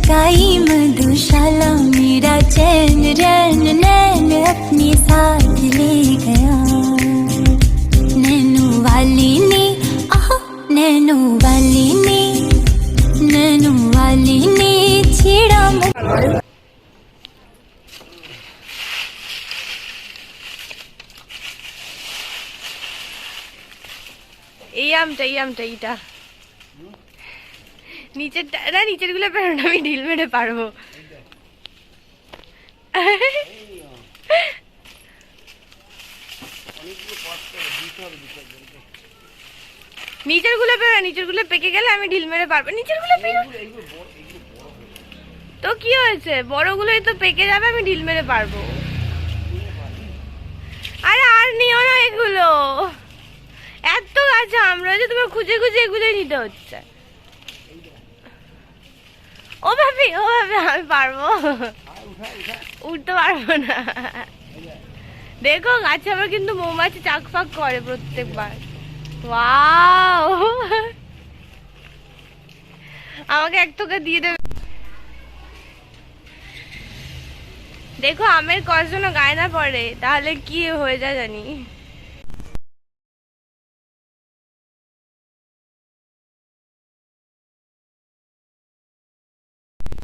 लगाई मधुशाला मेरा चैन रैन नैन अपने साथ ले गया नैनो वाली ने नैनो वाली ने छेड़ा এই আমটা এইটা নিচেরটা না, নিচের গুলো পেরো না, আমি ঢিল মেরে পারবো। নিচের গুলো পেরো, নিচের গুলো পেকে গেলে আমি ঢিল মেরে পারবো। নিচের গুলো পেরো তো কি হয়েছে, বড় গুলোই তো পেকে যাবে, আমি ঢিল মেরে পারবো। আরে আর নিও না এগুলো, এত গাছ আম রয়েছে, তোমার খুঁজে খুঁজে এগুলোই নিতে হচ্ছে। ও ভাবি আমি পারবো, উঠতে পারবো না। দেখো গাছে আমার কিন্তু মৌমাছি চাক ফাক করে প্রত্যেকবার। ওয়াও, আমাকে এক তোকে দিয়ে দেবে। দেখো আমের কষ যেন গায়ে না পড়ে, তাহলে কি হয়ে যায় জানি।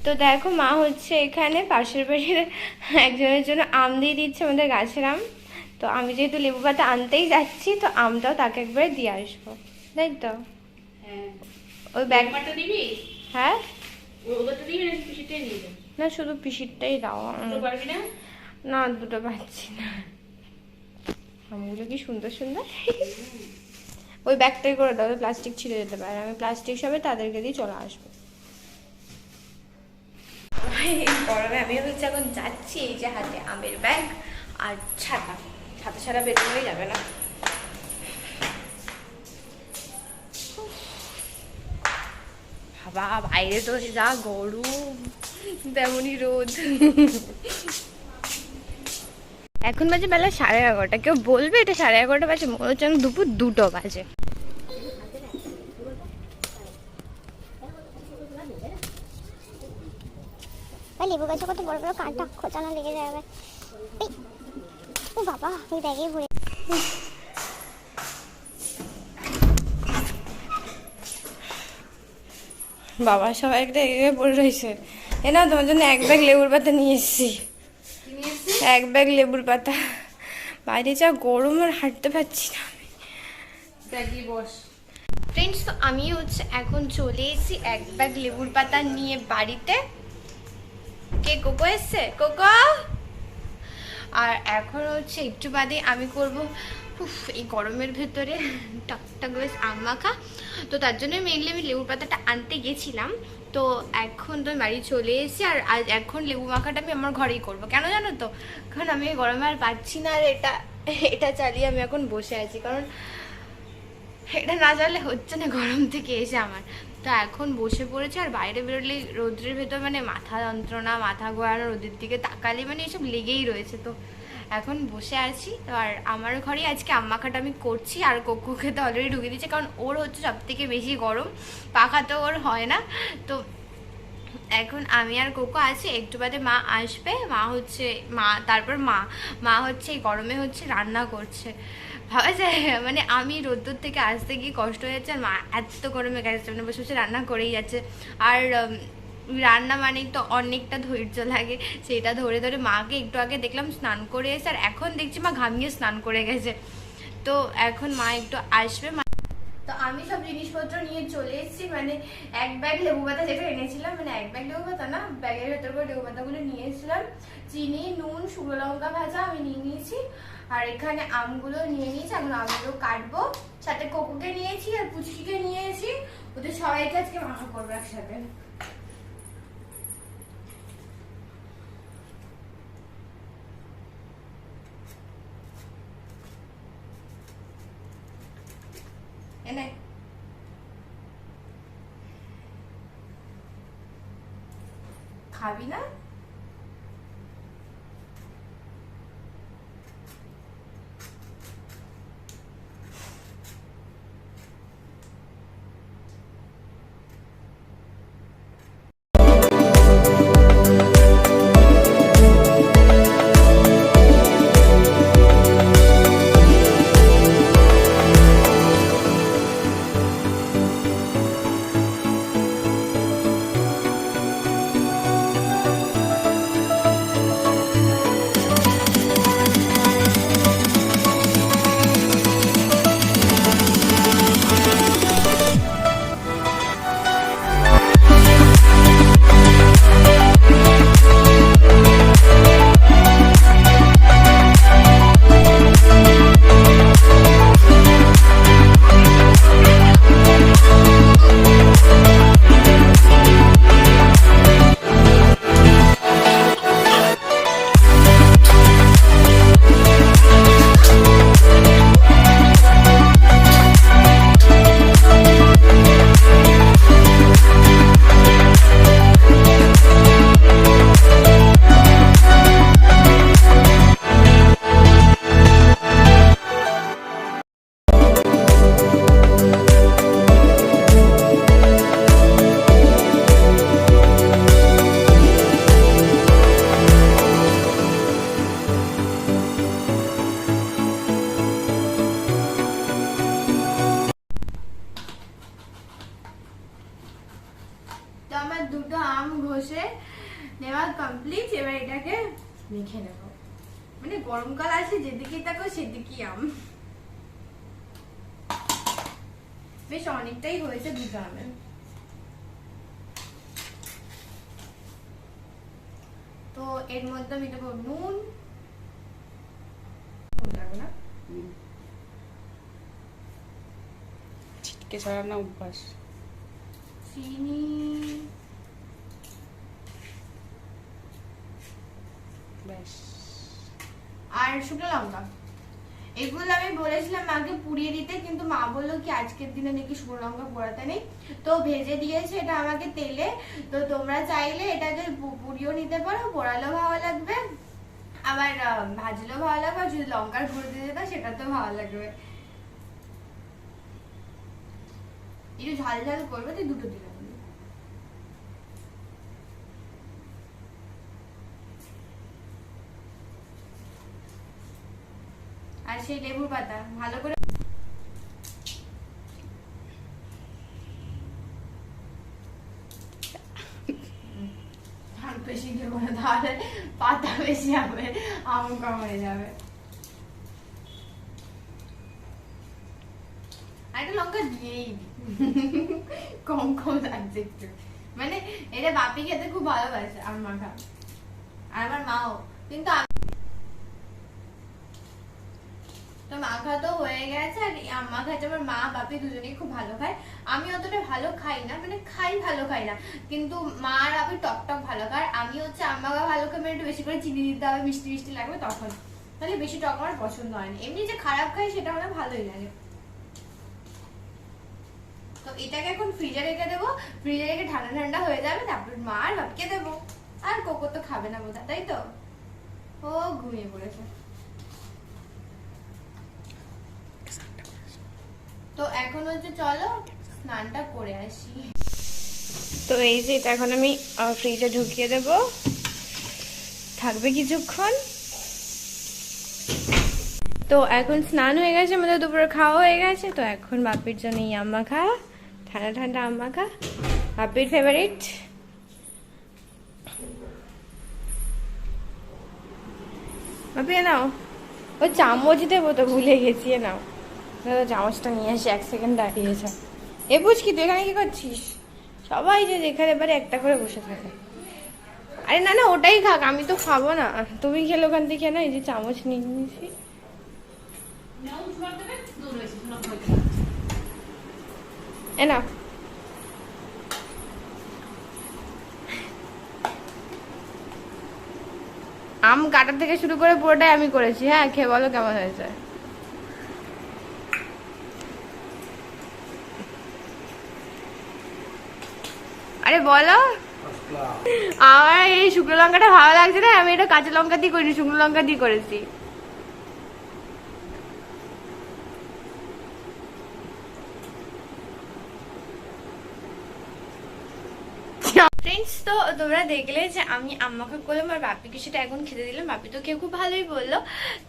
তো দেখো মা হচ্ছে এখানে পাশের বাড়ির একজনের জন্য আম দিয়ে দিচ্ছে, আমাদের গাছের আম। তো আমি যেহেতু লেবু পাতা আনতেই যাচ্ছি, তো আমটাও তাকে একবারে দিয়ে আসবো, তাই তো? ওই ব্যাগটা দিবি? হ্যাঁ না, শুধু পিসিরটাই দাও। না দুটো পাচ্ছি না, আমগুলো কি সুন্দর সুন্দর। ওই ব্যাগটাই করে দাও, প্লাস্টিক ছিঁড়ে যেতে পারে, আমি প্লাস্টিক সবে তাদেরকে দিয়ে চলে আসবো। গরমে আমি হচ্ছে এখন যাচ্ছি, এই যে হাতে আমের ব্যাগ আর ছাতা ছাড়া বেরোনোই যাবে না। বাবা বাইরে তো যা গরম, তেমনই রোদ। এখন বাজে বেলা 11:30, কেউ বলবে এটা 11:30 বাজে? মনে হচ্ছে দুপুর 2টো বাজে। লেবু গাছে কত বড় বড় কাঁটা, খোঁচানো লেগে যাবে। ও বাবা, এই ব্যাগে ভরে। বাবা সবাই একটা এগিয়ে পড়ে রয়েছে। এ না, তোমার জন্য এক ব্যাগ লেবুর পাতা নিয়ে এসেছি, এক ব্যাগ লেবুর পাতা। বাইরে যা গরম, আর হাঁটতে পারছি না আমি। ফ্রেন্ডস, তো আমি হচ্ছে এখন চলে এসেছি এক ব্যাগ লেবুর পাতা নিয়ে বাড়িতে। কে কোকো এসছে? কোকো। আর এখন হচ্ছে একটু বাদে আমি করব এই গরমের ভেতরে টকটক বেশ আম মাখা। তো তার জন্য মেনলি আমি লেবুর পাতাটা আনতে গেছিলাম। তো এখন তো বাড়ি চলে এসেছি, আর আজ এখন লেবু মাখাটা আমি আমার ঘরেই করব। কেন জানো তো? কারণ আমি গরমে আর পাচ্ছি না, আর এটা চালিয়ে আমি এখন বসে আছি, কারণ এটা না চালে হচ্ছে না গরম থেকে এসে আমার। তো এখন বসে পড়েছে, আর বাইরে বেরোলে রোদ্রের ভেতর মানে মাথা যন্ত্রণা, মাথা ঘোরানো, রোদের দিকে তাকালে মানে এসব লেগেই রয়েছে। তো এখন বসে আছি। তো আর আমার ঘরে আজকে আম মাখাটা আমি করছি, আর কোকোকে তো অলরেডি ঢুকে দিচ্ছে, কারণ ওর হচ্ছে সব থেকে বেশি গরম, পাখা তো ওর হয় না। তো এখন আমি আর কোকো আছি, একটু বাদে মা আসবে। তারপর মা হচ্ছে এই গরমে হচ্ছে রান্না করছে। ভাবা যায়, মানে আমি রোদ্দুর থেকে আসতে গিয়ে কষ্ট হয়ে যাচ্ছে, আর মা এত গরমে গ্যাসের সামনে বসে বসে রান্না করেই যাচ্ছে। আর রান্না মানেই তো অনেকটা ধৈর্য লাগে, সেটা ধরে ধরে মাকে একটু আগে দেখলাম স্নান করে এসে, আর এখন দেখছি মা ঘামিয়ে স্নান করে গেছে। তো এখন মা একটু আসবে। তো আমি সব জিনিসপত্র নিয়ে চলে এসেছি, মানে এক ব্যাগ লেবু পাতা যেটা এনেছিলাম, মানে এক ব্যাগ লেবু পাতা না, ব্যাগের ভেতর করে লেবু পাতাগুলো নিয়ে এসেছিলাম। চিনি, নুন, শুকনো লঙ্কা ভাজা আমি নিয়ে নিয়েছি, আর এখানে আমগুলো নিয়ে নিয়েছি। এখন আমগুলো কাটবো, সাথে কোকোকে নিয়েছি আর পুচকিকে নিয়েছি। ওদের সবাইকে আজকে মাখা করবো একসাথে। এনে খাবি না? তো আমার দুটো আম ঘষে নেওয়া কমপ্লিট। এবার এটাকে মেখে নেব। মানে গরমকাল আছে, যেদিকে তাকো সেদিকেই আম। বেশ অনেকটাই হয়েছে দুটো আমের। তো এর মধ্যে আমি দেবো নুন, না ছিটকে ছাড়া না অভ্যাস, চিনি, ব্যাস। আর শুকনো লঙ্কা। এগুলো আমি বলেছিলাম মাকে পুড়িয়ে দিতে, কিন্তু মা বললো কি আজকের দিনে নাকি শুকনো লঙ্কা পোড়াতে নেই, তো ভেজে দিয়েছে এটা আমাকে তেলে। তো তোমরা চাইলে এটাকে পুড়িয়েও নিতে পারো, পোড়ালেও ভালো লাগবে, আবার ভাজলেও ভালো লাগবে, আর যদি লঙ্কার গুঁড়ো দিয়ে দিতে সেটা তো ভালো লাগবে। একটু ঝাল ঝাল করবে, তো দুটো দিলাম। আর সেই লেবুর পাতা ভালো করে বেশি দেবো না, তাহলে পাতা বেশি হবে, আম কম হয়ে যাবে। একটা লঙ্কা দিয়েই কম কম লাগছে একটু, মানে এটা বাপি খেতে খুব ভালোবাসে আম মাখা, আর আমার মাও। কিন্তু তো মাখা তো হয়ে গেছে, আর আম মাখাটা আমার মা বাপি দুজনেই খুব ভালো খায়। আমি অতটা ভালো খাই না, মানে ভালো খাই না, কিন্তু মা আর বাপি টক টক ভালো খায়। আমি হচ্ছে আম মাখা ভালো খাই, মানে একটু বেশি করে চিনি দিতে হবে, মিষ্টি মিষ্টি লাগবে তখন, তাহলে বেশি টক আমার পছন্দ হয় না। এমনি যে খারাপ খাই সেটা আমার ভালোই লাগে। তো এটাকে এখন ফ্রিজে রেখে দেবো, ফ্রিজে রেখে ঠান্ডা ঠান্ডা হয়ে যাবে, তারপর মা আর বাপকে দেবো। আর কোকো তো খাবে না বোধহয়, তাই তো? ও ঘুমিয়ে পড়েছে। তো এখন হচ্ছে চলো স্নানটা করে আসি। তো এই যে এটা এখন আমি ফ্রিজে ঢুকিয়ে দেব, থাকবে কিছুক্ষণ। তো এখন স্নান হয়ে গেছে, আমাদের দুপুরে খাওয়া হয়ে গেছে। তো এখন বাপির জন্য এই আম মাখা, ঠান্ডা ঠান্ডা আম মাখা, বাপির ফেভারিট। বাপি নাও, ও চামচ দেবো তো ভুলে গেছি, নাও দাদা চামচটা নিয়ে আসি। 1 সেকেন্ড দাঁড়িয়েছে। এ বুঝকি তুই এখানে কি করছিস? সবাই যে যেখানে পারে একটা করে বসে থাকে। আরে না না, ওটাই খাক, আমি তো খাবো না। তুমি খেলে ওখান থেকে না, এই যে চামচ নিয়ে নিয়েছি। এ না, আম কাটা থেকে শুরু করে পুরোটাই আমি করেছি। হ্যাঁ, খেয়ে বলো কেমন হয়েছে। আরে বলো। আমার এই শুকনো লঙ্কাটা ভালো লাগছে না, আমি এটা কাঁচা লঙ্কা দিয়ে করিনি, শুকনো লঙ্কা দিয়ে করেছি। ফ্রেন্ডস, তো তোমরা দেখলে যে আমি আম্মাকে করলাম আর বাপিকে সেটা এখন খেতে দিলাম। বাপি তো খেয়ে খুব ভালোই বললো।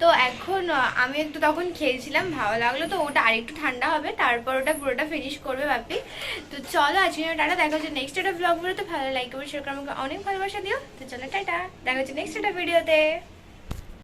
তো এখন আমি একটু তখন খেয়েছিলাম, ভালো লাগলো। তো ওটা আরেকটু ঠান্ডা হবে, তারপর ওটা পুরোটা ফিনিশ করবে বাপি। তো চলো আজকে টাটা, দেখা হচ্ছে নেক্সট একটা ব্লগ ভিডিওতে। ভালো লাইক করে শেয়ার করে আমাকে অনেক ভালোবাসা দিও। তো চলো টাটা, দেখা হচ্ছে নেক্সট একটা ভিডিওতে।